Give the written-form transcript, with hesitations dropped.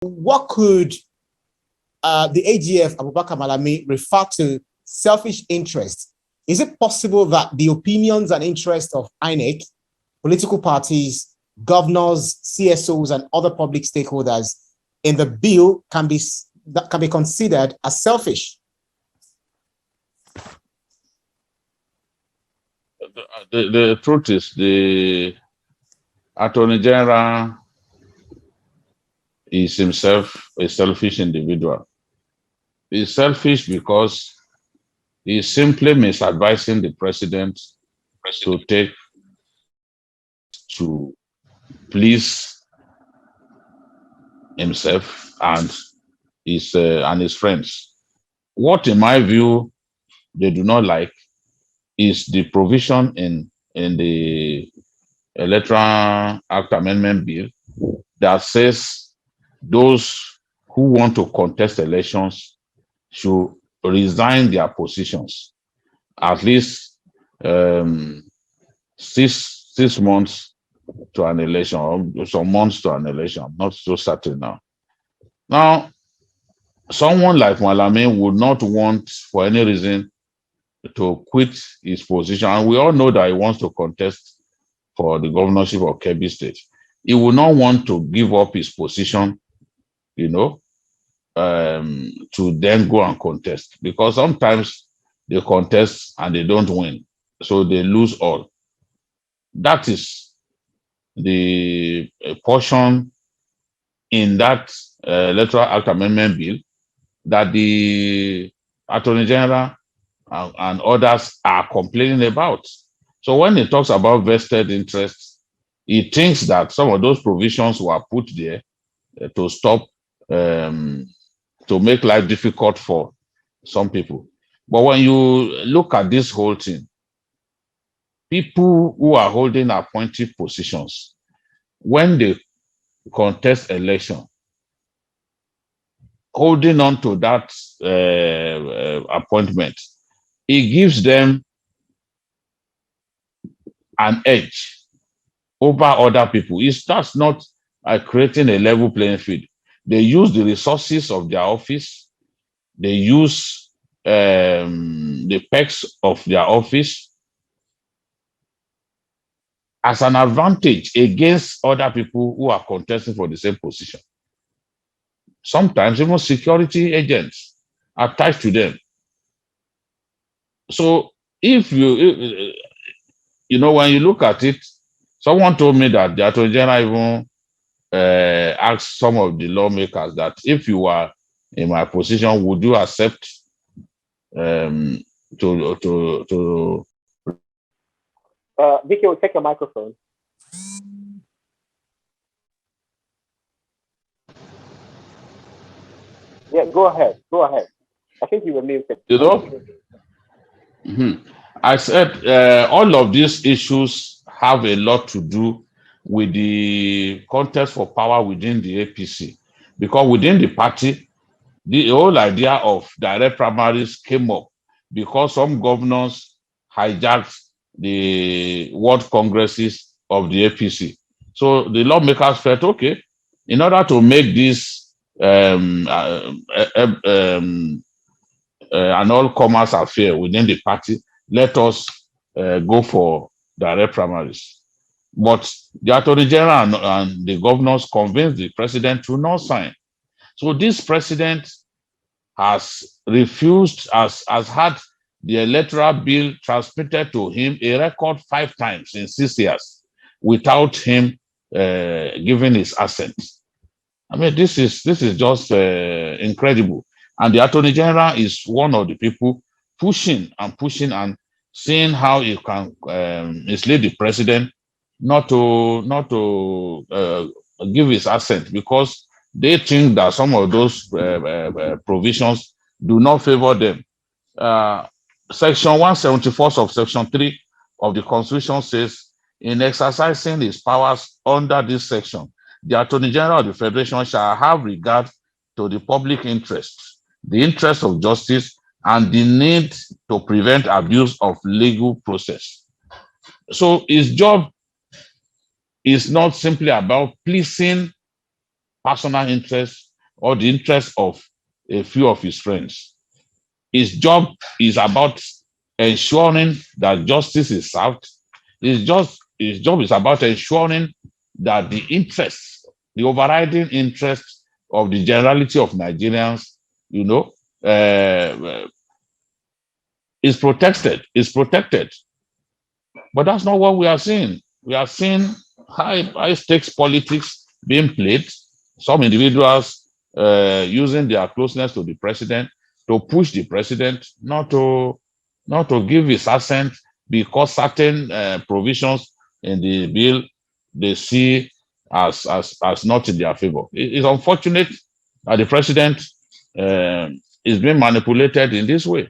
what could the AGF, Abubakar Malami, refer to selfish interest? Is it possible that the opinions and interests of INEC, political parties, governors, CSOs, and other public stakeholders in the bill can be considered as selfish? The truth is, the Attorney General is himself a selfish individual. He's selfish because he's simply misadvising the president to take to please himself and his friends. What, in my view, they do not like is the provision in the Electoral Act Amendment Bill that says those who want to contest elections should resign their positions at least 6 months to an election, or some months to an election. I'm not so certain now. Now, someone like Malami would not want, for any reason, to quit his position, and we all know that he wants to contest for the governorship of Kebbi State. He would not want to give up his position, to then go and contest, because sometimes they contest and they don't win, so they lose all. That is the portion in that Electoral Act Amendment Bill that the Attorney General and others are complaining about. So when he talks about vested interests, he thinks that some of those provisions were put there to stop, to make life difficult for some people. But when you look at this whole thing, people who are holding appointive positions, when they contest election, holding on to that appointment, it gives them an edge over other people. It starts not creating a level playing field. They use the resources of their office. They use the perks of their office as an advantage against other people who are contesting for the same position. Sometimes even security agents attached to them. So if when you look at it, someone told me that the Attorney General even asked some of the lawmakers that if you were in my position, would you accept BKO, take your microphone. Yeah, go ahead. Go ahead. I think you were muted. I said all of these issues have a lot to do with the contest for power within the APC, because within the party, the whole idea of direct primaries came up because some governors hijacked the world congresses of the APC. So the lawmakers felt, okay, in order to make this an all-comers affair within the party, let us go for direct primaries. But the Attorney General and the governors convinced the president to not sign. So this president has refused, has had the electoral bill transmitted to him a record 5 times in 6 years without him giving his assent. I mean, this is just incredible. And the Attorney General is one of the people pushing and seeing how he can mislead the president not to give his assent, because they think that some of those provisions do not favor them. Section 174 of Section 3 of the Constitution says, in exercising his powers under this section, the Attorney General of the Federation shall have regard to the public interest, the interest of justice, and the need to prevent abuse of legal process. So his job is not simply about pleasing personal interests or the interest of a few of his friends. His job is about ensuring that justice is served. His job is about ensuring that the interests, the overriding interests of the generality of Nigerians, is protected. But that's not what we are seeing. We are seeing high stakes politics being played. Some individuals using their closeness to the president to push the president not to give his assent because certain provisions in the bill they see as not in their favor. It's unfortunate that the president is being manipulated in this way.